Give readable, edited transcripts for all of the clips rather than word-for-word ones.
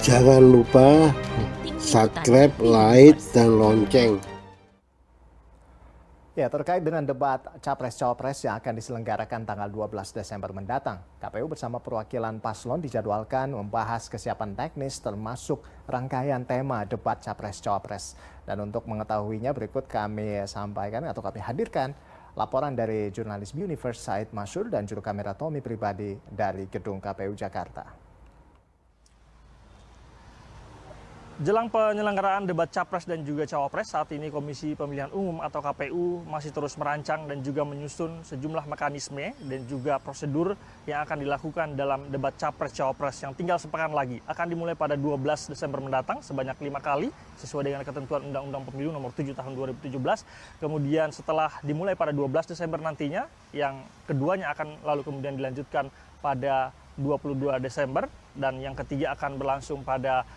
Jangan lupa subscribe, like, dan lonceng. Ya, terkait dengan debat Capres-Cawapres yang akan diselenggarakan tanggal 12 Desember mendatang, KPU bersama perwakilan paslon dijadwalkan membahas kesiapan teknis termasuk rangkaian tema debat Capres-Cawapres. Dan untuk mengetahuinya berikut kami sampaikan atau kami hadirkan laporan dari jurnalis Universe Said Masyur dan juru kamera Tommy Pribadi dari Gedung KPU Jakarta. Jelang penyelenggaraan debat Capres dan juga Cawapres, saat ini Komisi Pemilihan Umum atau KPU masih terus merancang dan juga menyusun sejumlah mekanisme dan juga prosedur yang akan dilakukan dalam debat Capres-Cawapres yang tinggal sepekan lagi. Akan dimulai pada 12 Desember mendatang sebanyak 5 kali sesuai dengan ketentuan Undang-Undang Pemilu nomor 7 tahun 2017. Kemudian setelah dimulai pada 12 Desember nantinya, yang keduanya akan lalu kemudian dilanjutkan pada 22 Desember dan yang ketiga akan berlangsung pada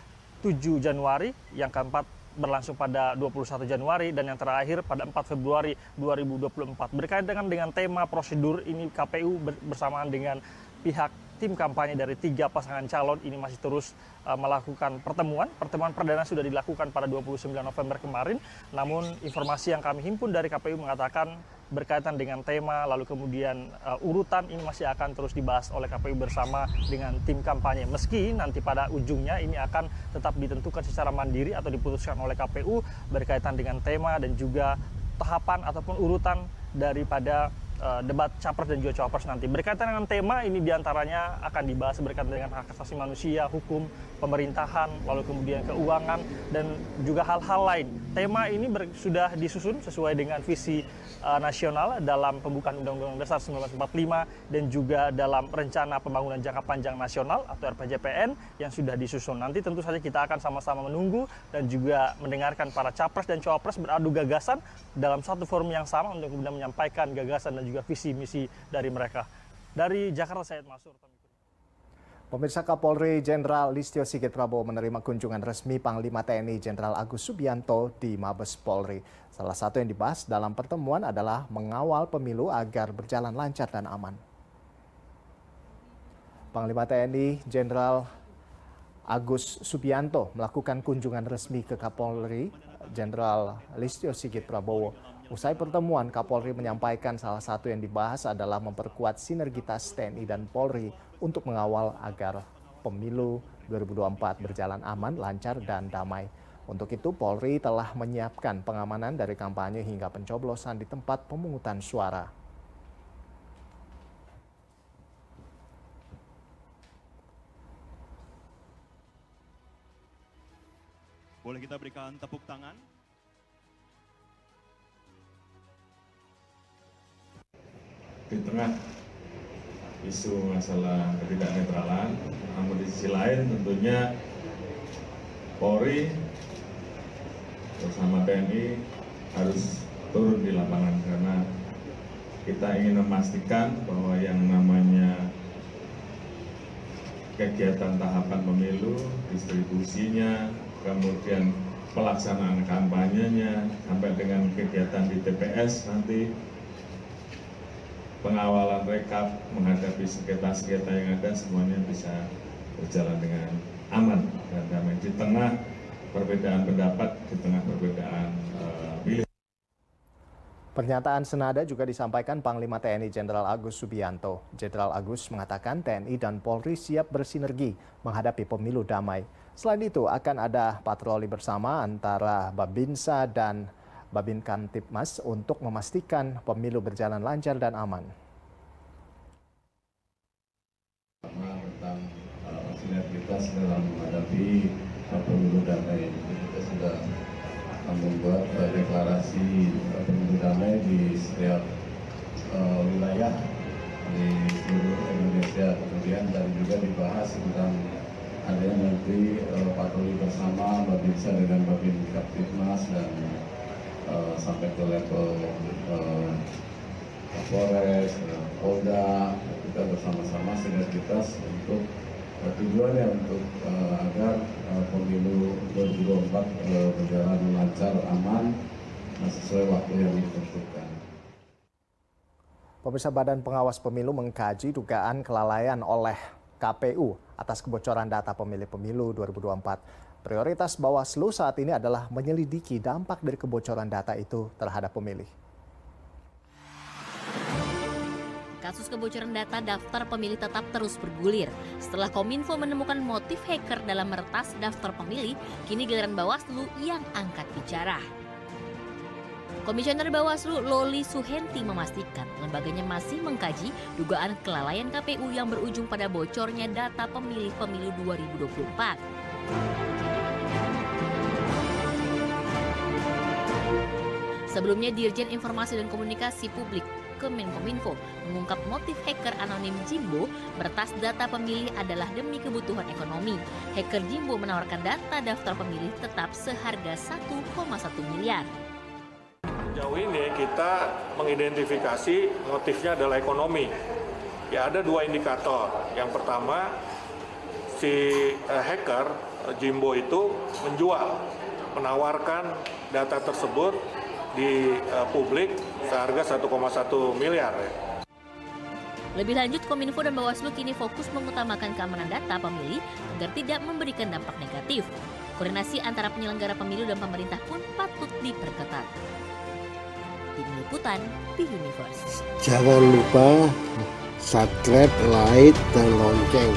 7 Januari, yang keempat berlangsung pada 21 Januari, dan yang terakhir pada 4 Februari 2024. Berkaitan dengan tema prosedur ini, KPU bersamaan dengan pihak tim kampanye dari 3 pasangan calon ini masih terus melakukan pertemuan. Pertemuan perdana sudah dilakukan pada 29 November kemarin, namun informasi yang kami himpun dari KPU mengatakan berkaitan dengan tema, lalu kemudian urutan ini masih akan terus dibahas oleh KPU bersama dengan tim kampanye. Meski nanti pada ujungnya ini akan tetap ditentukan secara mandiri atau diputuskan oleh KPU berkaitan dengan tema dan juga tahapan ataupun urutan daripada debat Capres dan juga Cawapres nanti. Berkaitan dengan tema ini diantaranya akan dibahas berkaitan dengan hak asasi manusia, hukum, pemerintahan, lalu kemudian keuangan, dan juga hal-hal lain. Tema ini sudah disusun sesuai dengan visi nasional dalam pembukaan Undang-Undang Dasar 1945 dan juga dalam Rencana Pembangunan Jangka Panjang Nasional atau RPJPN yang sudah disusun. Nanti tentu saja kita akan sama-sama menunggu dan juga mendengarkan para Capres dan Cawapres beradu gagasan dalam satu forum yang sama untuk kemudian menyampaikan gagasan dan juga visi misi dari mereka. Dari Jakarta, Said Masyur. Pemirsa, Kapolri Jenderal Listio Sigit Prabowo menerima kunjungan resmi Panglima TNI Jenderal Agus Subianto di Mabes Polri. Salah satu yang dibahas dalam pertemuan adalah mengawal pemilu agar berjalan lancar dan aman. Panglima TNI Jenderal Agus Subianto melakukan kunjungan resmi ke Kapolri Jenderal Listio Sigit Prabowo. Usai pertemuan, Kapolri menyampaikan salah satu yang dibahas adalah memperkuat sinergitas TNI dan Polri untuk mengawal agar pemilu 2024 berjalan aman, lancar, dan damai. Untuk itu, Polri telah menyiapkan pengamanan dari kampanye hingga pencoblosan di tempat pemungutan suara. Boleh kita berikan tepuk tangan? Di tengah isu masalah ketidaknetralan, namun di sisi lain tentunya Polri bersama TNI harus turun di lapangan karena kita ingin memastikan bahwa yang namanya kegiatan tahapan pemilu, distribusinya, kemudian pelaksanaan kampanyenya, sampai dengan kegiatan di TPS nanti, pengawalan rekap menghadapi sengketa-sengketa yang ada, semuanya bisa berjalan dengan aman dan damai di tengah perbedaan pendapat, di tengah perbedaan pilihan. Pernyataan senada juga disampaikan Panglima TNI Jenderal Agus Subianto. Jenderal Agus mengatakan TNI dan Polri siap bersinergi menghadapi pemilu damai. Selain itu akan ada patroli bersama antara Babinsa dan Babin Kamtipmas untuk memastikan pemilu berjalan lancar dan aman. Tentang sinergitas dalam menghadapi pemilu damai, kita sudah membuat deklarasi pemilu damai di setiap wilayah di seluruh Indonesia. Kemudian dan juga dibahas tentang adanya nanti patroli bersama Babinsa dengan Babin Kamtipmas dan sampai ke level Kapolres, Polda, kita bersama-sama sinergitas untuk tujuannya untuk agar pemilu 2024 berjalan lancar, aman, sesuai waktu yang ditentukan. Pemirsa, Badan Pengawas Pemilu mengkaji dugaan kelalaian oleh KPU atas kebocoran data pemilih pemilu 2024. Prioritas Bawaslu saat ini adalah menyelidiki dampak dari kebocoran data itu terhadap pemilih. Kasus kebocoran data daftar pemilih tetap terus bergulir. Setelah Kominfo menemukan motif hacker dalam meretas daftar pemilih, kini giliran Bawaslu yang angkat bicara. Komisioner Bawaslu Loli Suhenti memastikan lembaganya masih mengkaji dugaan kelalaian KPU yang berujung pada bocornya data pemilih pemilu 2024. Sebelumnya, Dirjen Informasi dan Komunikasi Publik Kemenkominfo mengungkap motif hacker anonim Jimbo meretas data pemilih adalah demi kebutuhan ekonomi. Hacker Jimbo menawarkan data daftar pemilih tetap seharga 1,1 miliar. Sejauh ini kita mengidentifikasi motifnya adalah ekonomi. Ya, ada dua indikator. Yang pertama, si hacker Jimbo itu menawarkan data tersebut di publik seharga 1,1 miliar. Lebih lanjut, Kominfo dan Bawaslu kini fokus mengutamakan keamanan data pemilih agar tidak memberikan dampak negatif. Koordinasi antara penyelenggara pemilu dan pemerintah pun patut diperketat. Tim Liputan, B-Universe. Jangan lupa subscribe, like, dan lonceng.